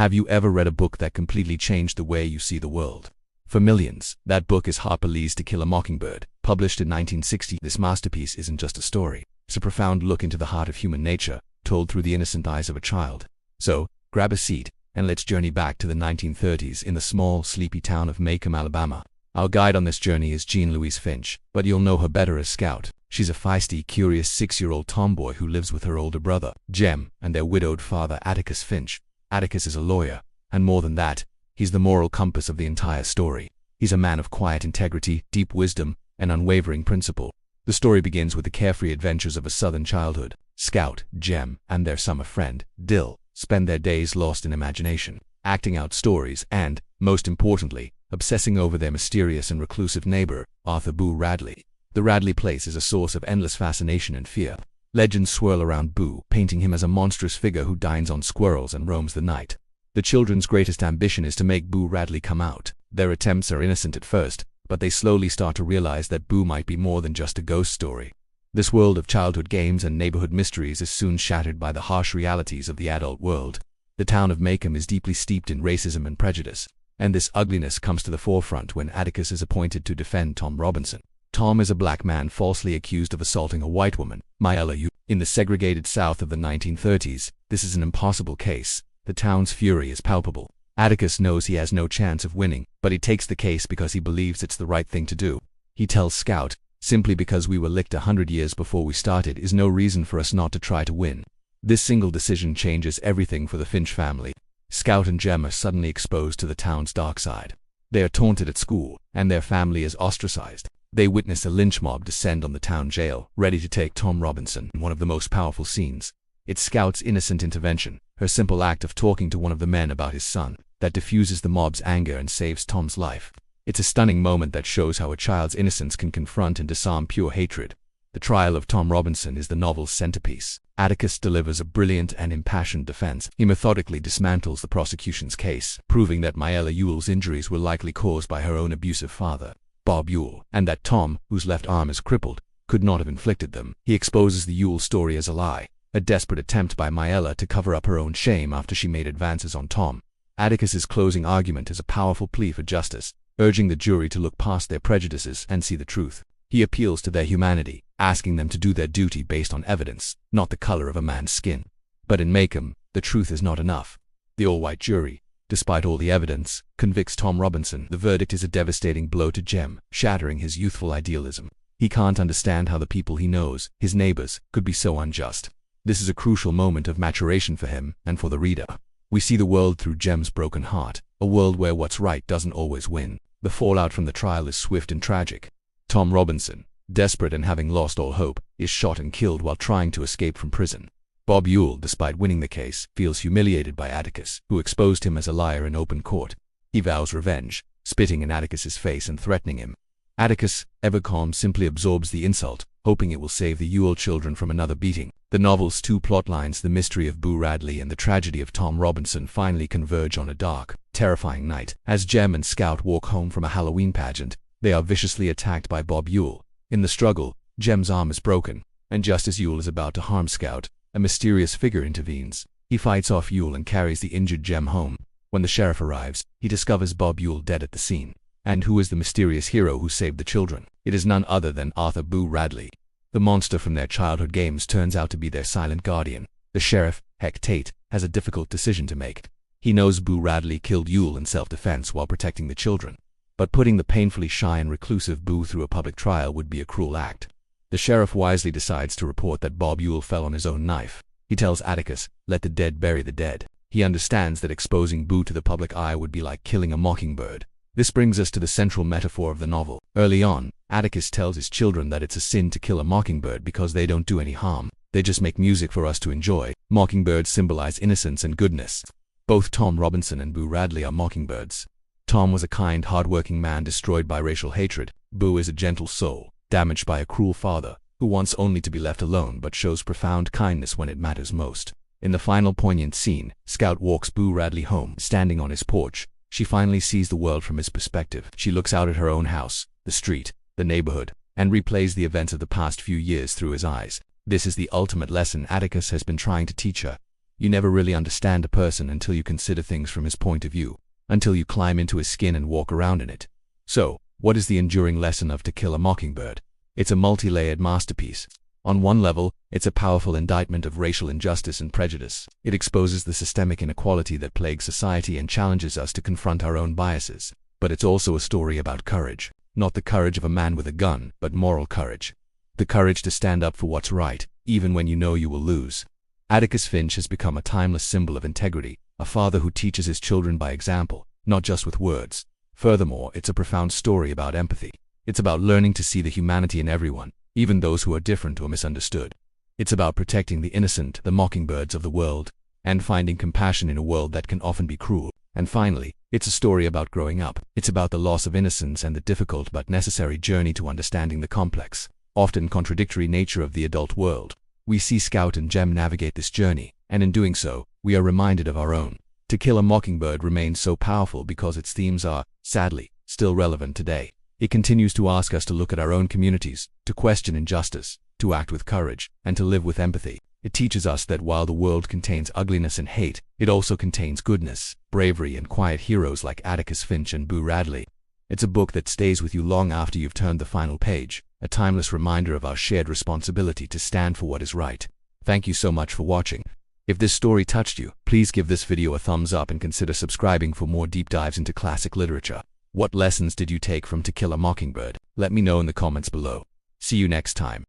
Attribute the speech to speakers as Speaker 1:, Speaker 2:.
Speaker 1: Have you ever read a book that completely changed the way you see the world? For millions, that book is Harper Lee's To Kill a Mockingbird, published in 1960. This masterpiece isn't just a story. It's a profound look into the heart of human nature, told through the innocent eyes of a child. So, grab a seat, and let's journey back to the 1930s in the small, sleepy town of Macomb, Alabama. Our guide on this journey is Jean Louise Finch, but you'll know her better as Scout. She's a feisty, curious 6-year-old tomboy who lives with her older brother, Jem, and their widowed father, Atticus Finch. Atticus is a lawyer, and more than that, he's the moral compass of the entire story. He's a man of quiet integrity, deep wisdom, and unwavering principle. The story begins with the carefree adventures of a southern childhood. Scout, Jem, and their summer friend, Dill, spend their days lost in imagination, acting out stories and, most importantly, obsessing over their mysterious and reclusive neighbor, Arthur Boo Radley. The Radley place is a source of endless fascination and fear. Legends swirl around Boo, painting him as a monstrous figure who dines on squirrels and roams the night. The children's greatest ambition is to make Boo Radley come out. Their attempts are innocent at first, but they slowly start to realize that Boo might be more than just a ghost story. This world of childhood games and neighborhood mysteries is soon shattered by the harsh realities of the adult world. The town of Macomb is deeply steeped in racism and prejudice, and this ugliness comes to the forefront when Atticus is appointed to defend Tom Robinson. Tom is a black man falsely accused of assaulting a white woman, Myella Yu. In the segregated South of the 1930s, this is an impossible case. The town's fury is palpable. Atticus knows he has no chance of winning, but he takes the case because he believes it's the right thing to do. He tells Scout, "Simply because we were licked 100 years before we started is no reason for us not to try to win." This single decision changes everything for the Finch family. Scout and Jem are suddenly exposed to the town's dark side. They are taunted at school, and their family is ostracized. They witness a lynch mob descend on the town jail, ready to take Tom Robinson. In one of the most powerful scenes, it's Scout's innocent intervention, her simple act of talking to one of the men about his son, that diffuses the mob's anger and saves Tom's life. It's a stunning moment that shows how a child's innocence can confront and disarm pure hatred. The trial of Tom Robinson is the novel's centerpiece. Atticus delivers a brilliant and impassioned defense. He methodically dismantles the prosecution's case, proving that Myella Yule's injuries were likely caused by her own abusive father, Bob Yule, and that Tom, whose left arm is crippled, could not have inflicted them. He exposes the Yule story as a lie, a desperate attempt by Myella to cover up her own shame after she made advances on Tom. Atticus's closing argument is a powerful plea for justice, urging the jury to look past their prejudices and see the truth. He appeals to their humanity, asking them to do their duty based on evidence, not the color of a man's skin. But in Macomb, the truth is not enough. The all-white jury, despite all the evidence, convicts Tom Robinson. The verdict is a devastating blow to Jem, shattering his youthful idealism. He can't understand how the people he knows, his neighbors, could be so unjust. This is a crucial moment of maturation for him and for the reader. We see the world through Jem's broken heart, a world where what's right doesn't always win. The fallout from the trial is swift and tragic. Tom Robinson, desperate and having lost all hope, is shot and killed while trying to escape from prison. Bob Yule, despite winning the case, feels humiliated by Atticus, who exposed him as a liar in open court. He vows revenge, spitting in Atticus's face and threatening him. Atticus, ever calm, simply absorbs the insult, hoping it will save the Yule children from another beating. The novel's two plotlines, the mystery of Boo Radley and the tragedy of Tom Robinson, finally converge on a dark, terrifying night. As Jem and Scout walk home from a Halloween pageant, they are viciously attacked by Bob Yule. In the struggle, Jem's arm is broken, and just as Yule is about to harm Scout, a mysterious figure intervenes. He fights off Yule and carries the injured Jem home. When the sheriff arrives, he discovers Bob Yule dead at the scene. And who is the mysterious hero who saved the children? It is none other than Arthur Boo Radley. The monster from their childhood games turns out to be their silent guardian. The sheriff, Heck Tate, has a difficult decision to make. He knows Boo Radley killed Yule in self-defense while protecting the children. But putting the painfully shy and reclusive Boo through a public trial would be a cruel act. The sheriff wisely decides to report that Bob Yule fell on his own knife. He tells Atticus, "Let the dead bury the dead." He understands that exposing Boo to the public eye would be like killing a mockingbird. This brings us to the central metaphor of the novel. Early on, Atticus tells his children that it's a sin to kill a mockingbird because they don't do any harm. They just make music for us to enjoy. Mockingbirds symbolize innocence and goodness. Both Tom Robinson and Boo Radley are mockingbirds. Tom was a kind, hard-working man destroyed by racial hatred. Boo is a gentle soul, damaged by a cruel father, who wants only to be left alone but shows profound kindness when it matters most. In the final poignant scene, Scout walks Boo Radley home. Standing on his porch, she finally sees the world from his perspective. She looks out at her own house, the street, the neighborhood, and replays the events of the past few years through his eyes. This is the ultimate lesson Atticus has been trying to teach her. You never really understand a person until you consider things from his point of view, until you climb into his skin and walk around in it. So, what is the enduring lesson of To Kill a Mockingbird? It's a multi-layered masterpiece. On one level, it's a powerful indictment of racial injustice and prejudice. It exposes the systemic inequality that plagues society and challenges us to confront our own biases. But it's also a story about courage. Not the courage of a man with a gun, but moral courage. The courage to stand up for what's right, even when you know you will lose. Atticus Finch has become a timeless symbol of integrity, a father who teaches his children by example, not just with words. Furthermore, it's a profound story about empathy. It's about learning to see the humanity in everyone, even those who are different or misunderstood. It's about protecting the innocent, the mockingbirds of the world, and finding compassion in a world that can often be cruel. And finally, it's a story about growing up. It's about the loss of innocence and the difficult but necessary journey to understanding the complex, often contradictory nature of the adult world. We see Scout and Jem navigate this journey, and in doing so, we are reminded of our own. To Kill a Mockingbird remains so powerful because its themes are, sadly, still relevant today. It continues to ask us to look at our own communities, to question injustice, to act with courage, and to live with empathy. It teaches us that while the world contains ugliness and hate, it also contains goodness, bravery, and quiet heroes like Atticus Finch and Boo Radley. It's a book that stays with you long after you've turned the final page, a timeless reminder of our shared responsibility to stand for what is right. Thank you so much for watching. If this story touched you, please give this video a thumbs up and consider subscribing for more deep dives into classic literature. What lessons did you take from To Kill a Mockingbird? Let me know in the comments below. See you next time.